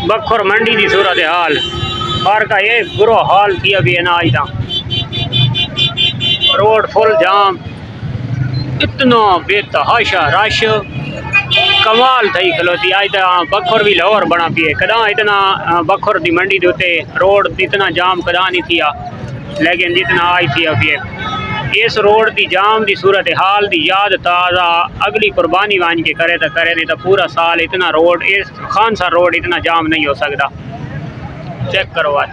बखर मंडी की सूरत हाल बार का ये बुरा हाल किया भी है ना। आज रोड फुल जाम, इतना बेतहाशा रश, कमाल थी खलोती। आज तो बखर भी लाहौर बना पिए। कदा इतना बखर की मंडी के उत्ते रोड इतना जाम कदा नहीं थिया, लेकिन जितना आज थी पिए। इस रोड की जाम की सूरत हाल की याद ताज़ा अगली कुर्बानी वन के करे तो करे, नहीं तो पूरा साल इतना रोड, इस खानसा रोड इतना जाम नहीं हो सकता। चेक करो आज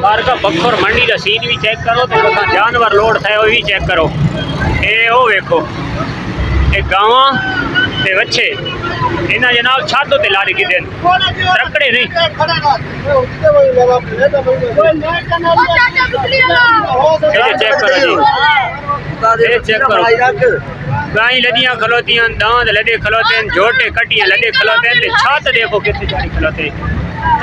बार का बखर मंडी का सीन भी चेक करो, तो जानवर लोड थे वो भी चेक करो। ये वो वेखो ये गावां ते बच्चे इन्हें जनाब छातों ते लारी की दिन रकड़े नहीं। चेक करो जी, ये चेक करो गाय लदियां खलोतियां, दांत लदे खलोते, झोटे कटियां लदे खलोते, छात देखो कितनी सारी खलोते,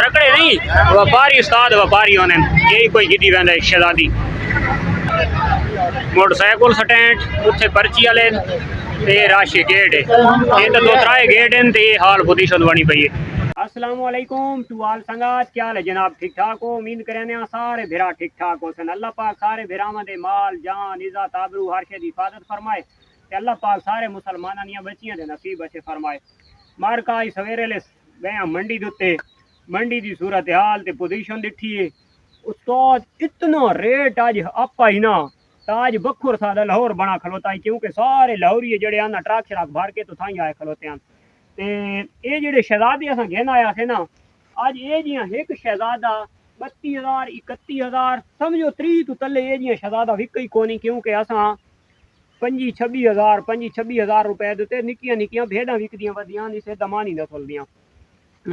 रकड़े नहीं। व्यापारी उस्ताद व्यापारी होने यही कोई गिदी वह शहजादी। मोटरसाइकिल स्टैंड उत्थे पर्ची वाले ते राशि गेट है, ये तो दो त्राए गेट हैं ते हाल पोजीशन बनी पई है। अस्सलाम वालेकुम टू ऑल संगात, क्या हाल है जनाब? ठीक ठाक हो? उम्मीद करने सारे भिरा ठीक ठाक हो सन। अल्लाह पाक सारे भिरावां दे माल जान इज्जत आबरू हर शे दी हिफाजत फरमाए ते अल्लाह पाक सारे मुसलमानां दियां बच्चियां दे नसीब अच्छे फरमाए। मार का सवेरे ले गया मंडी दे उत्ते, मंडी दी सूरत हाल ते पोजीशन दिखी है। उस्ताद इतना रेट अज आपा ही ना ताज बखुर सा लाहौर बना खलोता है, क्योंकि सारे लाहौरी जेड़े आना ट्रक शराक भर के तो थाई आए खलोते हैं। ते ये जेड़े शहजादे असां घेन आया थे ना, अज ये जियां एक शहजादा 32,000 31,000 समझो 30 तो तले ये जियां शहजादा विक ही कोनी, क्योंकि असां 25-26,000 रुपए देते निक्कियां निक्कियां भेड़ां विकदियां वधियां नहीं से दमानी नस्ल दियां।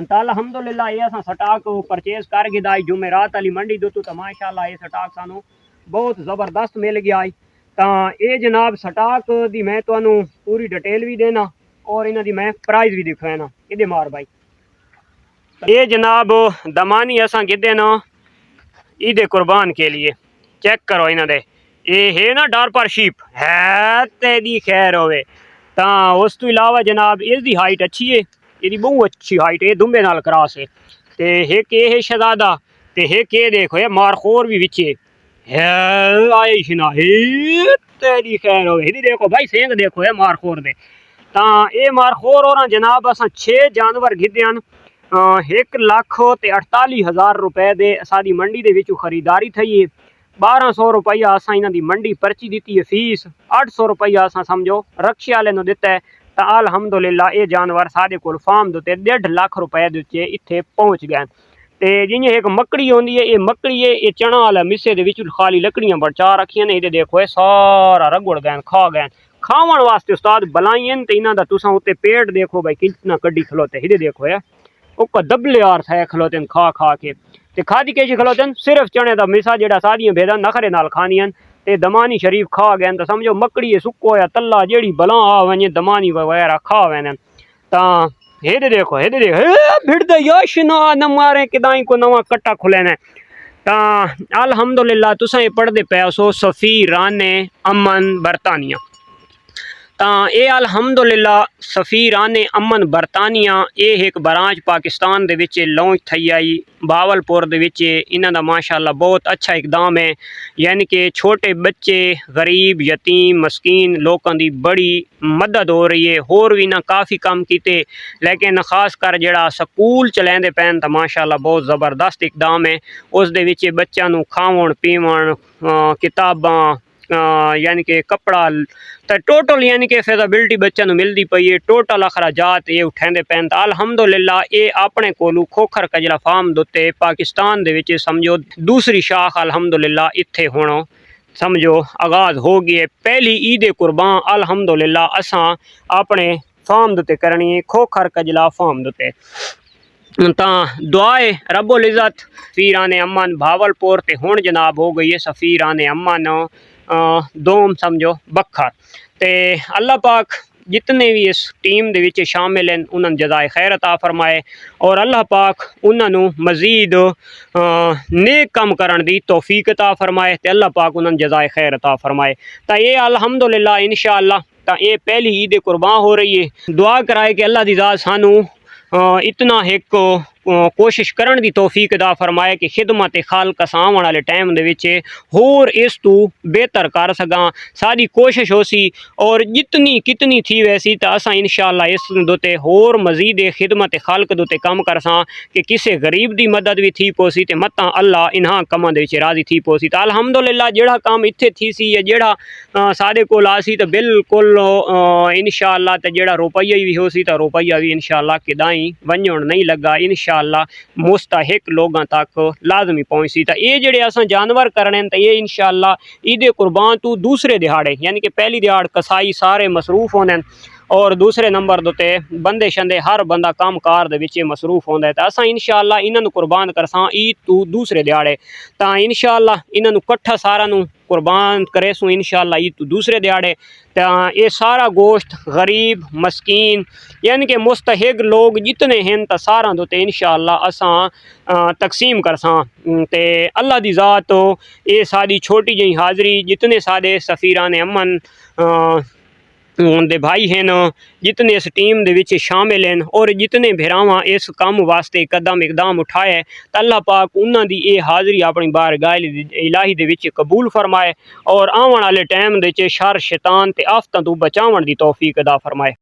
ताल अलहमदुलिल्लाह ये असां स्टाक परचेज कर गए दाई जुमेरात वाली मंडी दो, तो माशाअल्लाह ये स्टाक सानू बहुत ज़बरदस्त मिल गया है। तो ये जनाब स्टाक दी मैं तुहानू पूरी डिटेल भी देना और इन्हां दी मैं प्राइस भी दिखाना। इधे मार भाई, ये जनाब दमानी असां गिदे ना ईद कुर्बान के लिए। चेक करो इन्हां दे, ये है ना डारपर शीप है तेरी खैर होवे। तो उस तो इलावा जनाब इसकी हाइट अच्छी है, ये बहुत अच्छी हाइट है, दुम्बे नाल क्रॉस है। ते एक ये है शहजादा ते एक ये देखो ये मारखोर भी विचे है आई शिना तेरी खैर हो। देखो भाई सेंग देखो है मारखोर दे। ता ये मारखोर और जनाब असा 6 जानवर गिद्यान 1,48,000 रुपए दे साडी मंडी दे विचों खरीदारी थई है। 1200 रुपया असा इन्हां दी मंडी पर्ची दी है फीस, 800 रुपया असा समझो रक्शे वाले नु दिता है। तो अलहमदुलिल्लाह ये जानवर साडे कोल फार्म दे 1.5 लाख रुपए दे इत्थे पहुंच गए। ते जियां एक मकड़ी होंदी है, ये मकड़ी है, ये चना वाला मिस्से दे विच खाली लकड़ियां बचा रखियां ने। इहदे देखो सारा रगड़ गए खा गए। खावन वास्ते उस्ताद बलाई ते इन्हां दा तुसां उत्ते पेट देखो भाई कितना कड्डी खलोते। इहदे देखो है ओका दबले यार थे खलोते खा खा के। ते खादी के खलोते सिर्फ चने दा मिसा जेड़ा सादियां भेदां नखरे नाल खानियां ते दमानी शरीफ खा गए। तो समझो मकड़ी है सुक्को या तला जेड़ी बला आ वने दमानी वगैरह खा वने। ता हेदे देखो भिड़ यशना न मारे किदाई को नवा कट्टा खुले ने। ता अलहमदुलिल्लाह तुसा ये पढ़दे पे सो सफ़ीराने अमन बरतानिया। ता ये अलहमदुलिल्लाह सफ़ीराने अमन बरतानिया ये एक ब्रांच पाकिस्तान दे विच लॉन्च थई आई बावलपुर दे विच। इन्हां दा माशाअल्लाह बहुत अच्छा इकदाम है, यानी कि छोटे बच्चे गरीब यतीम मस्कीन लोगों की बड़ी मदद हो रही है। होर भी ना काफ़ी काम किते, लेकिन खास कर जड़ा स्कूल चलेंदे पैन तो माशाअल्लाह बहुत ज़बरदस्त इकदाम है। उस दे विच बच्चों नू खावन पीवन किताबां यानी कि कपड़ा तो टोटल यानी कि फैसिलिटी बच्चों मिलती पई है। टोटल अखराजात ये उठाते पैन। तो अलहमदुलिल्लाह ये अपने कोलू खोखर कजला फार्म दोते पाकिस्तान दे विच समझो दूसरी शाख अलहमदुलिल्लाह इत्थे होना समझो आगाज हो गई है। पहली ईद कुर्बान अलहमदुलिल्लाह असां अपने फार्म दोते करनी है, खोखर कजला फार्म दोते। ता दुआए रब्बुल इज़्ज़त सफ़ीराने अमन भावलपुर ते हुण जनाब हो गई है सफ़ीराने अमन दोम समझो बखर। ते अल्लाह पाक जितने भी इस टीम दे विच शामिल हैं उन्होंने जज़ाए खैर अता फरमाए और अल्लाह पाक उन्होंने मज़ीद नेक कम करन दी तौफीक अता फरमाए ते अल्लाह पाक उन्होंने जज़ाए खैर अता फरमाए। तो ये अल्हम्दुलिल्लाह इंशाअल्लाह तो ये पहली ईद कुर्बान हो रही है। दुआ कराए कि अल्लाह दी ज़ात सानू इतना एक कोशिश करन दी तौफीक अता फरमाए कि खिदमत खालक असां आने वाले टाइम दे विच होर इस तू बेहतर कर सकां। साडी कोशिश होसी और जितनी कितनी थी वैसी तो असां इंशाअल्लाह इस दोते होर मजीद खिदमत खालक दोते कम करसां कि किसी गरीब दी मदद भी थी पोसी ते मत्ता अल्लाह इन्हां कमां दे विच राजी थी पोसी। तो अल्हम्दुलिल्लाह जेड़ा काम इत्थे थी सी या जेड़ा साडे कोल आसी तो बिल्कुल इंशाअल्लाह ते जेड़ा रुपया भी होसी तो रुपया भी इंशाअल्लाह किदाई वंजण नहीं लगा, इंशाअल्लाह मुस्तहिक लोगों तक लाजमी पहुंची। तो ये जेड़े असां जानवर करने तो ये इंशाअल्लाह ईद कुर्बान तू दूसरे दिहाड़े यानी कि पहली दिहाड़ कसाई सारे मसरूफ होने और दूसरे नंबर दोते बंदे शंदे हर बंदा काम कार दे विच मसरूफ होंदा है। तो असां इंशाअल्लाह इन्हां कुर्बान करसां ईद तू दूसरे दिहाड़े। तो इंशाअल्लाह इन्हां कट्ठा सारा कुर्बान करेसूँ इंशाअल्लाह ईद तू दूसरे दिहाड़े। तो ये सारा गोश्त गरीब मस्कीन यानी कि मुस्तहिक लोग जितने हैं तो सारा दोते इंशाअल्लाह असां तकसीम करसां। ते अल्लाह दी ज़ात ये साड़ी छोटी जी हाज़री जितने सारे सफ़ीरान अमन दे भाई हैं जितने इस टीम दे विच शामिल हैं और जितने भिरावां इस काम वास्ते कदम इकदाम उठाए तो अल्लाह पाक उन्हां दी ये हाज़री अपनी बारगाह इलाही दे विच कबूल फरमाए और आने वाले टाइम दे शर शैतान ते आफतां तो बचावन दी तौफीक अदा फरमाए।